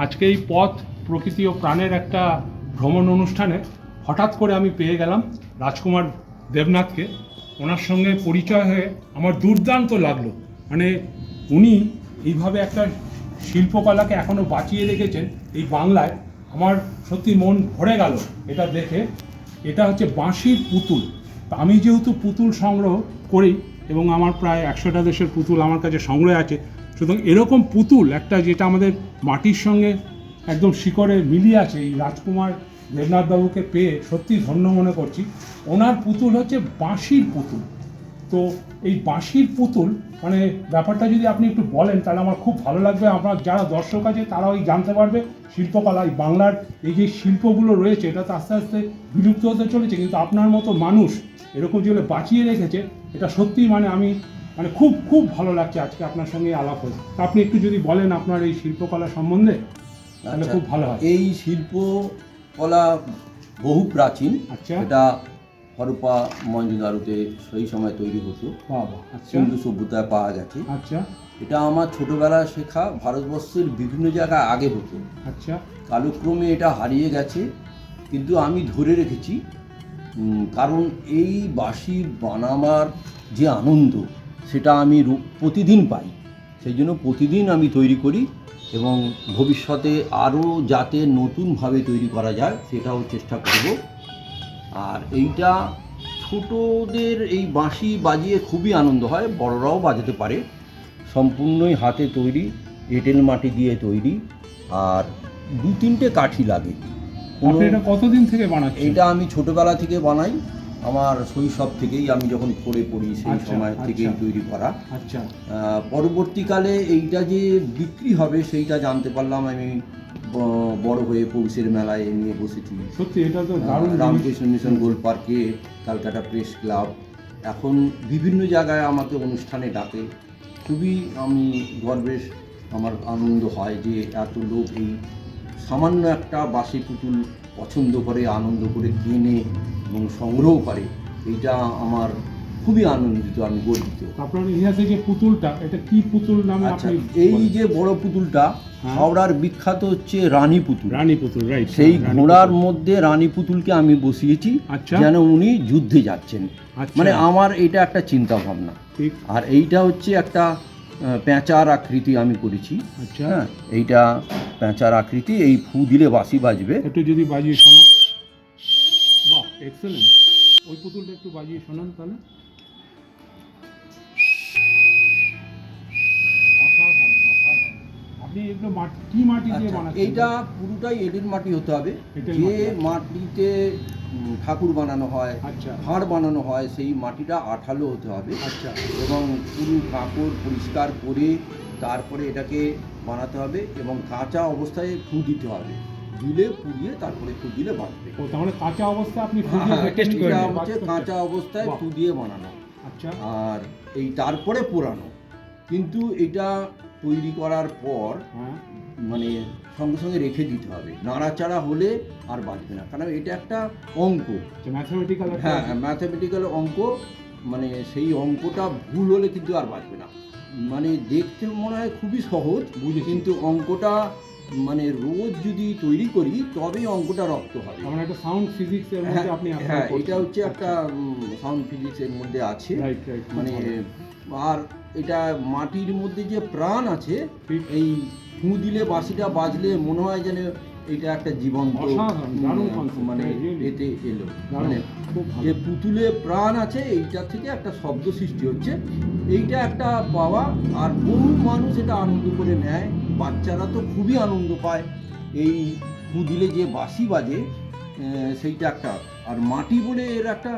আজকে এই পথ প্রকৃতি ও প্রাণের একটা ভ্রমণ অনুষ্ঠানে হঠাৎ করে আমি পেয়ে গেলাম রাজকুমার দেবনাথকে। ওনার সঙ্গে পরিচয় হয়ে আমার দুর্দান্ত লাগলো। মানে উনি এইভাবে একটা শিল্পকলাকে এখনও বাঁচিয়ে রেখেছেন এই বাংলায়। আমার সত্যি মন ভরে গেল এটা দেখে। এটা হচ্ছে বাঁশির পুতুল। আমি যেহেতু পুতুল সংগ্রহ করি এবং আমার প্রায় 100টা দেশের পুতুল আমার কাছে সংগ্রহে আছে, সুতরাং এরকম পুতুল একটা যেটা আমাদের মাটির সঙ্গে একদম শিকড়ে মিলিয়ে আছে, এই রাজকুমার দেবনাথবাবুকে পেয়ে সত্যি ধন্য মনে করছি। ওনার পুতুল হচ্ছে বাঁশির পুতুল। তো এই বাঁশির পুতুল মানে ব্যাপারটা যদি আপনি একটু বলেন তাহলে আমার খুব ভালো লাগবে। আমার যারা দর্শক আছে তারাও এই জানতে পারবে শিল্পকলা, এই বাংলার এই যে শিল্পগুলো রয়েছে এটা তো আস্তে আস্তে বিলুপ্ত হতে চলেছে, কিন্তু আপনার মতো মানুষ এরকম যেগুলো বাঁচিয়ে রেখেছে এটা সত্যি মানে আমি মানে খুব খুব ভালো লাগছে আজকে আপনার সঙ্গে আলাপ হয়ে। তা আপনি একটু যদি বলেন আপনার এই শিল্পকলা সম্বন্ধে তাহলে খুব ভালো হয়। এই শিল্পকলা বহু প্রাচীন। আচ্ছা, এটা হরপ্পা মহেঞ্জোদারোতে সেই সময় তৈরি হতো, আচ্ছা সিন্ধু সভ্যতায় পাওয়া গেছে। আচ্ছা এটা আমার ছোটোবেলায় শেখা, ভারতবর্ষের বিভিন্ন জায়গায় আগে হতো। আচ্ছা কালক্রমে এটা হারিয়ে গেছে, কিন্তু আমি ধরে রেখেছি কারণ এই বাঁশি বানাবার যে আনন্দ সেটা আমি প্রতিদিন পাই। সেই জন্য প্রতিদিন আমি তৈরি করি এবং ভবিষ্যতে আরও যাতে নতুনভাবে তৈরি করা যায় সেটাও চেষ্টা করব। আর এইটা ছোটদের এই বাঁশি বাজিয়ে খুবই আনন্দ হয়, বড়রাও বাজাতে পারে। সম্পূর্ণই হাতে তৈরি, এঁটেল মাটি দিয়ে তৈরি, আর 2-3টে কাঠি লাগে। আপনি এটা কতদিন থেকে বানাচ্ছেন? এটা আমি ছোটোবেলা থেকে বানাই, আমার শৈশব থেকেই, আমি যখন পড়ে পড়ি সেই আচ্ছা, সময় থেকেই আচ্ছা। তৈরি করা। আচ্ছা পরবর্তীকালে এইটা যে বিক্রি হবে সেইটা জানতে পারলাম আমি বড় হয়ে পৌষের মেলায় নিয়ে বসেছি। সত্যি এটা তো দারুণ জিনিস। রামকৃষ্ণ মিশন গোল্ড পার্কে, ক্যালকাটা প্রেস ক্লাব, এখন বিভিন্ন জায়গায় আমাকে অনুষ্ঠানে ডাকে। খুবই আমি গর্বের, আমার আনন্দ হয় যে এত লোক এই সামান্য একটা বাঁশি পুতুল পছন্দ করে, আনন্দ করে কেনে এবং সংগ্রহ করে। এইটা আমার খুবই আনন্দিত, আমি গর্বিত। আপনার ইতিহাসে যে পুতুলটা এটা কি পুতুল নামে আচ্ছা, আপনি এই বলেন? যে বড় পুতুলটা হ্যাঁ। হাওড়ার বিখ্যাত হচ্ছে রানী পুতুল। রানী পুতুল, রাইট। সেই ঘোড়ার মধ্যে রানী পুতুলকে আমি বসিয়েছি, আচ্ছা। যেন উনি যুদ্ধে যাচ্ছেন। আচ্ছা। মানে আমার এটা একটা চিন্তা ভাবনা। ঠিক। আর এইটা হচ্ছে একটা পেঁচার আকৃতি আমি করেছি। আচ্ছা। হ্যাঁ, এইটা পেঁচার আকৃতি, এই ফু দিলে বাঁশি বাজবে। একটু যদি বাজিয়ে শোনান। বাহ, এক্সেলেন্ট। ওই পুতুলটা একটু বাজিয়ে শোনান তাহলে। অসাধারণ, অসাধারণ। আপনি এগুলো কি মাটি দিয়ে আচ্ছা, বানাচ্ছেন? এইটা পুরোটাই এঁটেল মাটি হতে হবে। এঁটেল যে মাটি, আচ্ছা। মাটিতে ঠাকুর বানানো হয়, আচ্ছা। হাড় বানানো হয়, সেই মাটিটা আঠালো হতে হবে। আচ্ছা। এবং পুরো কাপড় পরিষ্কার করে তারপরে এটাকে বানাতে হবে এবং কাঁচা অবস্থায় ফু দিতে হবে, দিলে পুড়িয়ে তারপরে ফু দিলে বাঁচবে। ও তাহলে কাঁচা অবস্থায় আপনি এটা হচ্ছে কাঁচা অবস্থায় ফু দিয়ে বানানো। আচ্ছা। আর এই তারপরে পোড়ানো। কিন্তু এটা তৈরি করার পর হ্যাঁ। মানে সঙ্গে সঙ্গে রেখে দিতে হবে, নাড়াচাড়া হলে আর বাঁচবে না, কারণ এটা একটা অঙ্ক। ম্যাথমেটিক্যাল। হ্যাঁ, ম্যাথামেটিক্যাল অঙ্ক, মানে সেই অঙ্কটা ভুল হলে কিন্তু আর বাঁচবে না। মানে দেখতে মনে হয় খুবই সহজ, কিন্তু অঙ্কটা মানে রোজ যদি তৈরি করি তবেই অঙ্কটা রপ্ত হবে। মানে একটা সাউন্ড ফিজিক্স এর মধ্যে আপনি হ্যাঁ, এটা হচ্ছে একটা সাউন্ড ফিজিক্সের মধ্যে আছে। Right, right. মানে আর এটা মাটির মধ্যে যে প্রাণ আছে, এই ফু দিলে বাঁশিটা বাজলে মনে হয় যেন এটা একটা জীবন্ত মানে এতে এলো, মানে যে পুতুলে প্রাণ আছে এইটা থেকে একটা শব্দ সৃষ্টি হচ্ছে, এইটা একটা পাওয়া। আর বহু মানুষ এটা আনন্দ করে নেয়, বাচ্চারা তো খুবই আনন্দ পায় এই ফু দিলে যে বাঁশি বাজে, সেইটা একটা। আর মাটি বলে এর একটা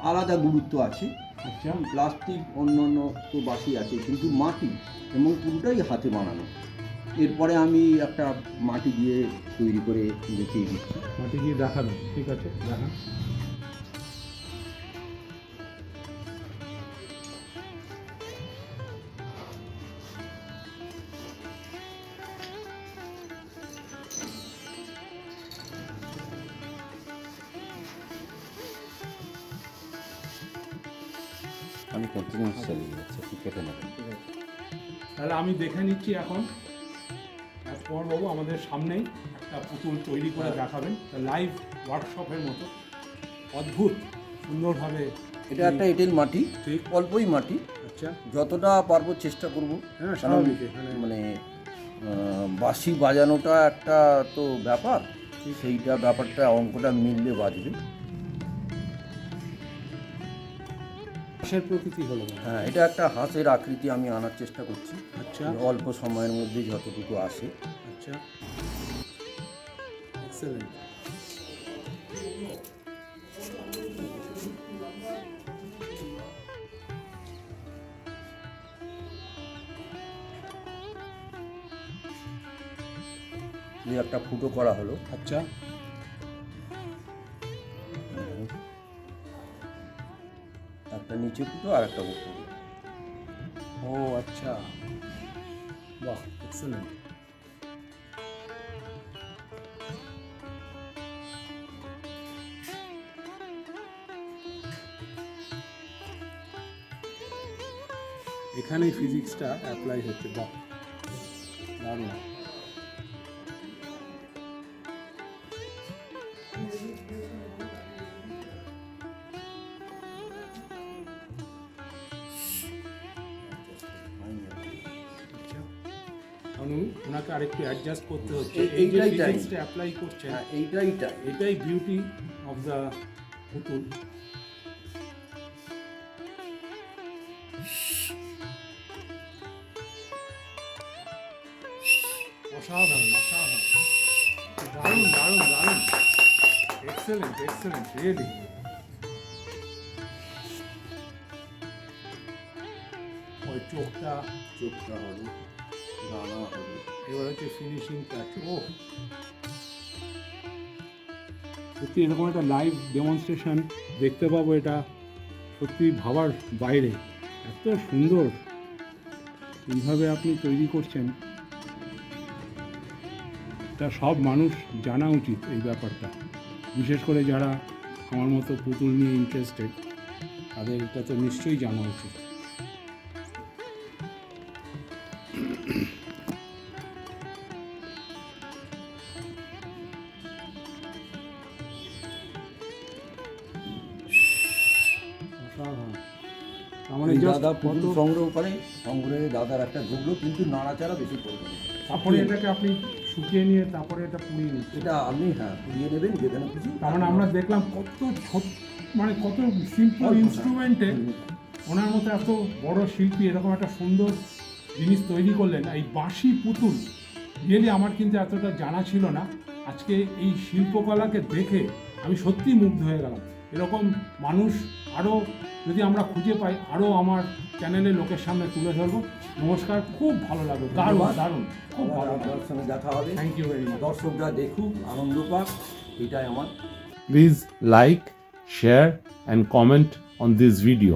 আলাদা গুরুত্ব আছে। আচ্ছা। প্লাস্টিক অন্যান্য তো বাঁশি আছে, কিন্তু মাটি এবং পুরোটাই হাতে বানানো। এরপরে আমি একটা মাটি দিয়ে তৈরি করে দেখিয়ে দিচ্ছি। মাটি দিয়ে দেখাবেন? ঠিক আছে, দেখান। আমি কন্টিনিউস চালিয়ে যাচ্ছি, ঠিক আছে না? তাহলে আমি দেখে নিচ্ছি এখন। এত কুমারবাবু আমাদের সামনেই একটা পুতুল তৈরি করে দেখাবেন, লাইভ ওয়ার্কশপের মতো অদ্ভুত সুন্দরভাবে। এটা একটা এঁটেল মাটি, ঠিক। অল্পই মাটি, আচ্ছা, যতটা পারবো চেষ্টা করব। হ্যাঁ কারণ স্বাভাবিক এখানে মানে বাঁশি বাজানোটা একটা তো ব্যাপার, সেইটা ব্যাপারটা অঙ্কটা মিললে বাজবে। হাঁসের প্রকৃতি হলো। হ্যাঁ, এটা একটা হাঁসের আকৃতি আমি আনার চেষ্টা করছি, আচ্ছা অল্প সময়ের মধ্যে যতটুকু আসে। আচ্ছা, এক্সেলেন্ট। এই একটা ফুটো করা হলো, আচ্ছা, একটা নিচে ফুটো আর একটা উপরে। ও আচ্ছা, বাহ এক্সেলেন্ট। এখানেই ফিজিক্সটা অ্যাপ্লাই হচ্ছে, বাহ দারুণ। আচ্ছা, কারণ ওনাকে আরেকটু অ্যাডজাস্ট করতে হচ্ছে, এই যে এইটাই time। ফিজিক্সটা অ্যাপ্লাই করছেন, হ্যাঁ, এইটাই এটাই বিউটি অফ দ্য পুতুল। অসাধারণ অসাধারণ, দারুণ দারুণ দারুণ, এক্সেলেন্ট এক্সেলেন্ট রিয়েলি। ওই চোখটা হবে, দানা হবে। এবার হচ্ছে ফিনিশিং টাচ। ও সত্যি এরকম একটা লাইভ ডেমনস্ট্রেশন দেখতে পাবো, এটা সত্যি ভাবার বাইরে। এত সুন্দর এইভাবে আপনি তৈরি করছেন, এটা সব মানুষ জানা উচিত এই ব্যাপারটা, বিশেষ করে যারা আমার মতো পুতুল নিয়ে ইন্টারেস্টেড, তাদের এটা তো নিশ্চয়ই জানা উচিত। অসাধারণ। আমার এই জাস্ট দাদা কত, পুতুল সংগ্রহ করে, সংগ্রহে দাদার একটা ঢুকলো, কিন্তু নাড়াচাড়া বেশি করবে না। তারপরে এটাকে আপনি শুকিয়ে নিয়ে তারপরে এটা পুড়িয়ে নিচ্ছেন। এটা আপনি পুড়িয়ে নেবেন যেখানে খুশি। তার মানে আমরা দেখলাম কত ছোট, মানে কত সিম্পল ইনস্ট্রুমেন্টে ওনার মতো এত বড় শিল্পী এরকম একটা সুন্দর জিনিস তৈরি করলেন। এই বাঁশি পুতুল রিয়েলি আমার কিন্তু এতটা জানা ছিল না। আজকে এই শিল্পকলাকে দেখে আমি সত্যিই মুগ্ধ হয়ে গেলাম। এরকম মানুষ আরও যদি আমরা খুঁজে পাই, আরও আমার চ্যানেলে লোকের সামনে তুলে ধরবো। নমস্কার, খুব ভালো লাগলো, দারুণ দারুণ, খুব ভালো। আপনার সঙ্গে দেখা হবে। Thank you very much. দর্শকরা দেখুক, আনন্দ পাক, এটাই আমার। Please like, share and comment on this video.